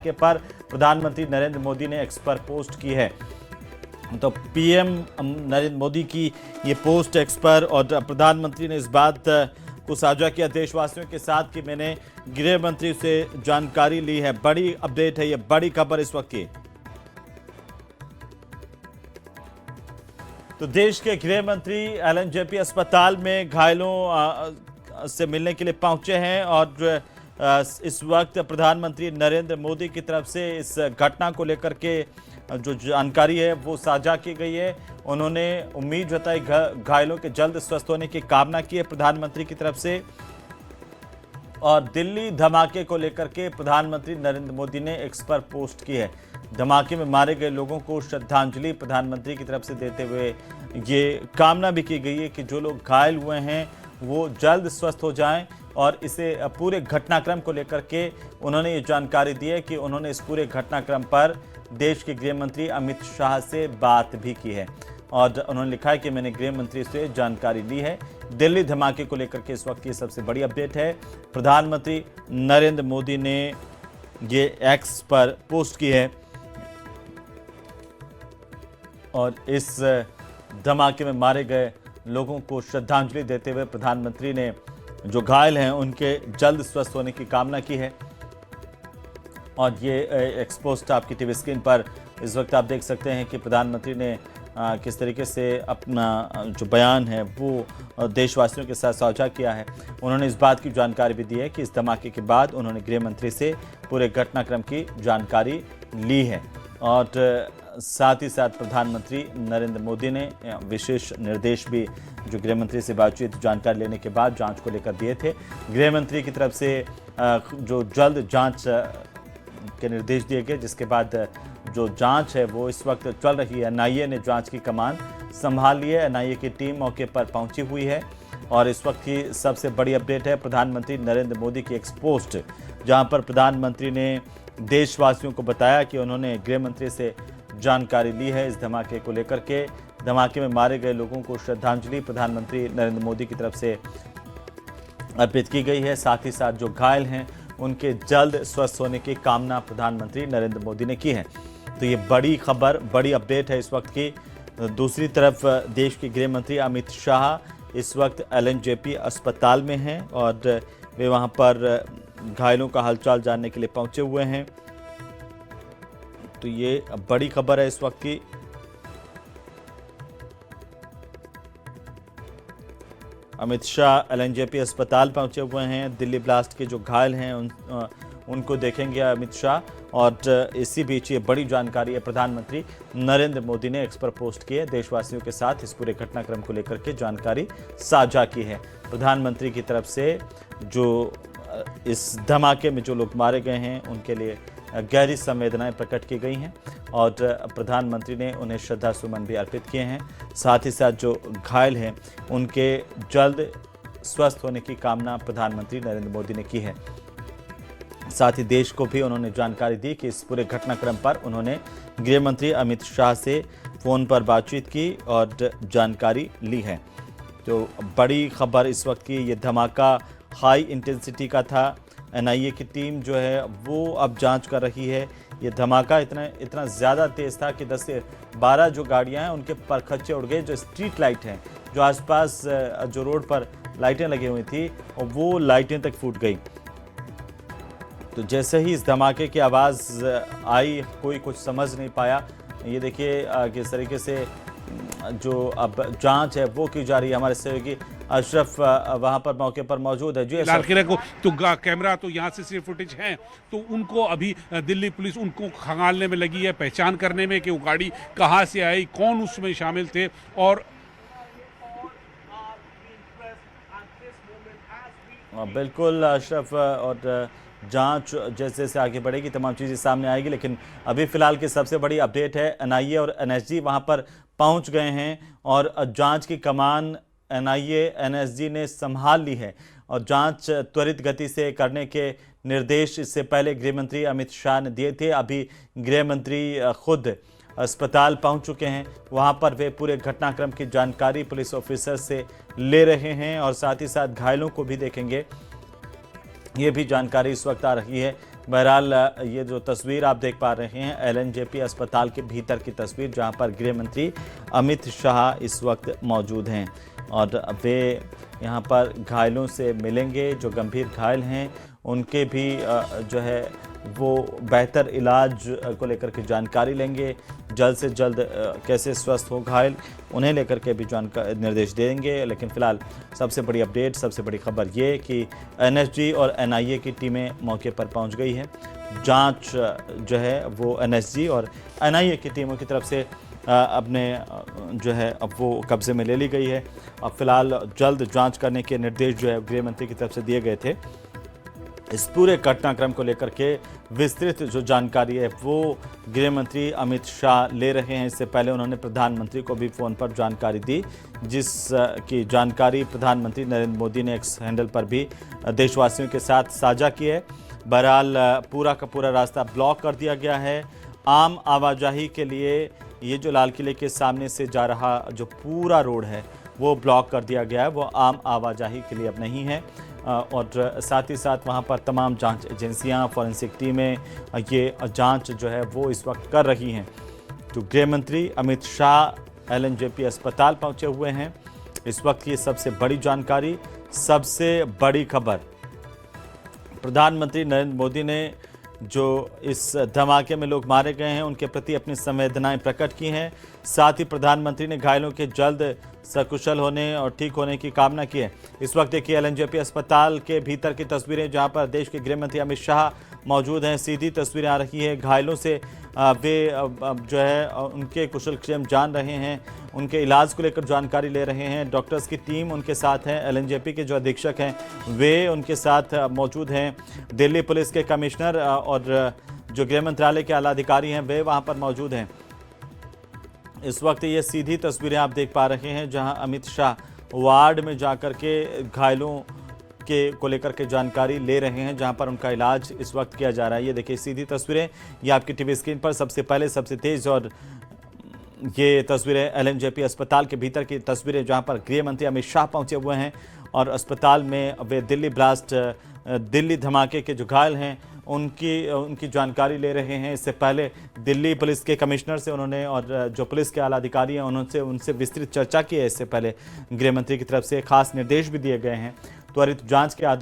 के पर प्रधानमंत्री नरेंद्र मोदी ने एक्स पर पोस्ट की है। तो पीएम नरेंद्र मोदी की ये पोस्ट एक्स पर, और प्रधानमंत्री ने इस बात को साझा किया देशवासियों के साथ कि मैंने गृह मंत्री से जानकारी ली है। बड़ी अपडेट है, ये बड़ी खबर इस वक्त की। तो देश के गृह मंत्री एलएनजेपी अस्पताल में घायलों से मिलने के लिए पहुंचे हैं और इस वक्त प्रधानमंत्री नरेंद्र मोदी की तरफ से इस घटना को लेकर के जो जानकारी है वो साझा की गई है। उन्होंने उम्मीद जताई, घायलों के जल्द स्वस्थ होने की कामना की है प्रधानमंत्री की तरफ से। और दिल्ली धमाके को लेकर के प्रधानमंत्री नरेंद्र मोदी ने एक्स पर पोस्ट की है। धमाके में मारे गए लोगों को श्रद्धांजलि प्रधानमंत्री की तरफ से देते हुए ये कामना भी की गई है कि जो लोग घायल हुए हैं वो जल्द स्वस्थ हो जाएं। और इसे पूरे घटनाक्रम को लेकर के उन्होंने ये जानकारी दी है कि उन्होंने इस पूरे घटनाक्रम पर देश के गृह मंत्री अमित शाह से बात भी की है। और उन्होंने लिखा है कि मैंने गृह मंत्री से जानकारी ली है। दिल्ली धमाके को लेकर के इस वक्त की सबसे बड़ी अपडेट है। प्रधानमंत्री नरेंद्र मोदी ने ये एक्स पर पोस्ट की है और इस धमाके में मारे गए लोगों को श्रद्धांजलि देते हुए प्रधानमंत्री ने जो घायल हैं उनके जल्द स्वस्थ होने की कामना की है। और ये एक्स पोस्ट आपकी टीवी स्क्रीन पर इस वक्त आप देख सकते हैं कि प्रधानमंत्री ने किस तरीके से अपना जो बयान है वो देशवासियों के साथ साझा किया है। उन्होंने इस बात की जानकारी भी दी है कि इस धमाके के बाद उन्होंने गृह मंत्री से पूरे घटनाक्रम की जानकारी ली है। और साथ ही साथ प्रधानमंत्री नरेंद्र मोदी ने विशेष निर्देश भी जो गृह मंत्री से बातचीत जानकारी लेने के बाद जांच को लेकर दिए थे। गृह मंत्री की तरफ से जो जल्द जांच के निर्देश दिए गए, जिसके बाद जो जांच है वो इस वक्त चल रही है। एनआईए ने जांच की कमान संभाल ली है। एनआईए की टीम मौके पर पहुंची हुई है और इस वक्त की सबसे बड़ी अपडेट है प्रधानमंत्री नरेंद्र मोदी की एक्स पोस्ट, जहां पर प्रधानमंत्री ने देशवासियों को बताया कि उन्होंने गृह मंत्री से जानकारी ली है इस धमाके को लेकर के। धमाके में मारे गए लोगों को श्रद्धांजलि प्रधानमंत्री नरेंद्र मोदी की तरफ से अर्पित की गई है। साथ ही साथ जो घायल हैं उनके जल्द स्वस्थ होने की कामना प्रधानमंत्री नरेंद्र मोदी ने की है। तो ये बड़ी खबर, बड़ी अपडेट है इस वक्त की। दूसरी तरफ देश के गृह मंत्री अमित शाह इस वक्त एलएनजेपी अस्पताल में हैं और वे वहां पर घायलों का हालचाल जानने के लिए पहुंचे हुए हैं। तो ये बड़ी खबर है इस वक्त की। अमित शाह एलएनजेपी अस्पताल पहुंचे हुए हैं। दिल्ली ब्लास्ट के जो घायल हैं उनको देखेंगे अमित शाह। और इसी बीच ये बड़ी जानकारी है प्रधानमंत्री नरेंद्र मोदी ने एक्स पर पोस्ट की है। देशवासियों के साथ इस पूरे घटनाक्रम को लेकर के जानकारी साझा की है। प्रधानमंत्री की तरफ से जो इस धमाके में जो लोग मारे गए हैं उनके लिए गहरी संवेदनाएं प्रकट की गई हैं और प्रधानमंत्री ने उन्हें श्रद्धा सुमन भी अर्पित किए हैं। साथ ही साथ जो घायल हैं उनके जल्द स्वस्थ होने की कामना प्रधानमंत्री नरेंद्र मोदी ने की है। साथ ही देश को भी उन्होंने जानकारी दी कि इस पूरे घटनाक्रम पर उन्होंने गृह मंत्री अमित शाह से फ़ोन पर बातचीत की और जानकारी ली है। तो बड़ी खबर इस वक्त की, ये धमाका हाई इंटेंसिटी का था। एनआईए की टीम जो है वो अब जांच कर रही है। ये धमाका इतना ज़्यादा तेज़ था कि 10 से 12 जो गाड़ियां हैं उनके परखच्चे उड़ गए। जो स्ट्रीट लाइट हैं, जो आसपास जो रोड पर लाइटें लगी हुई थी, और वो लाइटें तक फूट गई। तो जैसे ही इस धमाके की आवाज़ आई कोई कुछ समझ नहीं पाया। ये देखिए किस तरीके से जो अब जांच है वो की जा रही है। हमारे सहयोगी अशरफ वहां पर मौके पर मौजूद है। जी लाल किले को तो कैमरा तो यहाँ से सिर्फ फुटेज है, तो उनको अभी दिल्ली पुलिस उनको खंगालने में लगी है, पहचान करने में कि वो गाड़ी कहाँ से आई, कौन उसमें शामिल थे। और बिल्कुल अशरफ, और जांच जैसे जैसे आगे बढ़ेगी तमाम चीज़ें सामने आएगी। लेकिन अभी फिलहाल की सबसे बड़ी अपडेट है एनआईए और एनएसजी वहां पर पहुंच गए हैं और जांच की कमान एनआईए एनएसजी ने संभाल ली है और जांच त्वरित गति से करने के निर्देश इससे पहले गृह मंत्री अमित शाह ने दिए थे। अभी गृह मंत्री खुद अस्पताल पहुंच चुके हैं। वहां पर वे पूरे घटनाक्रम की जानकारी पुलिस ऑफिसर से ले रहे हैं और साथ ही साथ घायलों को भी देखेंगे। ये भी जानकारी इस वक्त आ रही है। बहरहाल ये जो तस्वीर आप देख पा रहे हैं एलएनजेपी अस्पताल के भीतर की तस्वीर, जहां पर गृह मंत्री अमित शाह इस वक्त मौजूद हैं और वे यहां पर घायलों से मिलेंगे। जो गंभीर घायल हैं उनके भी जो है वो बेहतर इलाज को लेकर के जानकारी लेंगे। जल्द से जल्द कैसे स्वस्थ हो घायल, उन्हें लेकर के भी निर्देश देंगे। लेकिन फिलहाल सबसे बड़ी अपडेट, सबसे बड़ी खबर ये कि एनएसजी और एनआईए की टीमें मौके पर पहुंच गई है। जांच जो है वो एनएसजी और एनआईए की टीमों की तरफ से अपने जो है अब वो कब्जे में ले ली गई है। अब फिलहाल जल्द जांच करने के निर्देश जो है गृह मंत्री की तरफ से दिए गए थे। इस पूरे घटनाक्रम को लेकर के विस्तृत जो जानकारी है वो गृह मंत्री अमित शाह ले रहे हैं। इससे पहले उन्होंने प्रधानमंत्री को भी फ़ोन पर जानकारी दी, जिसकी जानकारी प्रधानमंत्री नरेंद्र मोदी ने एक्स हैंडल पर भी देशवासियों के साथ साझा की है। बहरहाल पूरा का पूरा रास्ता ब्लॉक कर दिया गया है। आम आवाजाही के लिए ये जो लाल किले के सामने से जा रहा जो पूरा रोड है वो ब्लॉक कर दिया गया है। वो आम आवाजाही के लिए अब नहीं है और साथ ही साथ वहाँ पर तमाम जांच एजेंसियाँ, फॉरेंसिक टीमें ये जांच जो है वो इस वक्त कर रही हैं। तो गृह मंत्री अमित शाह एलएनजेपी अस्पताल पहुँचे हुए हैं। इस वक्त ये सबसे बड़ी जानकारी, सबसे बड़ी खबर। प्रधानमंत्री नरेंद्र मोदी ने जो इस धमाके में लोग मारे गए हैं उनके प्रति अपनी संवेदनाएं प्रकट की हैं। साथ ही प्रधानमंत्री ने घायलों के जल्द सकुशल होने और ठीक होने की कामना की है। इस वक्त देखिए एलएनजेपी अस्पताल के भीतर की तस्वीरें, जहां पर देश के गृह मंत्री अमित शाह मौजूद हैं। सीधी तस्वीरें आ रही है घायलों से। वे जो है उनके कुशलक्षेम जान रहे हैं, उनके इलाज को लेकर जानकारी ले रहे हैं। डॉक्टर्स की टीम उनके साथ है। एलएनजेपी के जो अधीक्षक हैं वे उनके साथ मौजूद हैं। दिल्ली पुलिस के कमिश्नर और जो गृह मंत्रालय के आला अधिकारी हैं वे वहाँ पर मौजूद हैं। इस वक्त ये सीधी तस्वीरें आप देख पा रहे हैं, जहां अमित शाह वार्ड में जाकर के घायलों के को लेकर के जानकारी ले रहे हैं, जहां पर उनका इलाज इस वक्त किया जा रहा है। ये देखिए सीधी तस्वीरें, ये आपकी टीवी स्क्रीन पर सबसे पहले सबसे तेज, और ये तस्वीरें एलएनजेपी अस्पताल के भीतर की तस्वीरें, जहां पर गृह मंत्री अमित शाह पहुंचे हुए हैं और अस्पताल में वे दिल्ली धमाके के जो घायल हैं उनकी जानकारी ले रहे हैं। इससे पहले दिल्ली पुलिस के कमिश्नर से उन्होंने और जो पुलिस के आला अधिकारी हैं उनसे विस्तृत चर्चा की है। इससे पहले गृह मंत्री की तरफ से खास निर्देश भी दिए गए हैं। त्वरित जांच के आदेश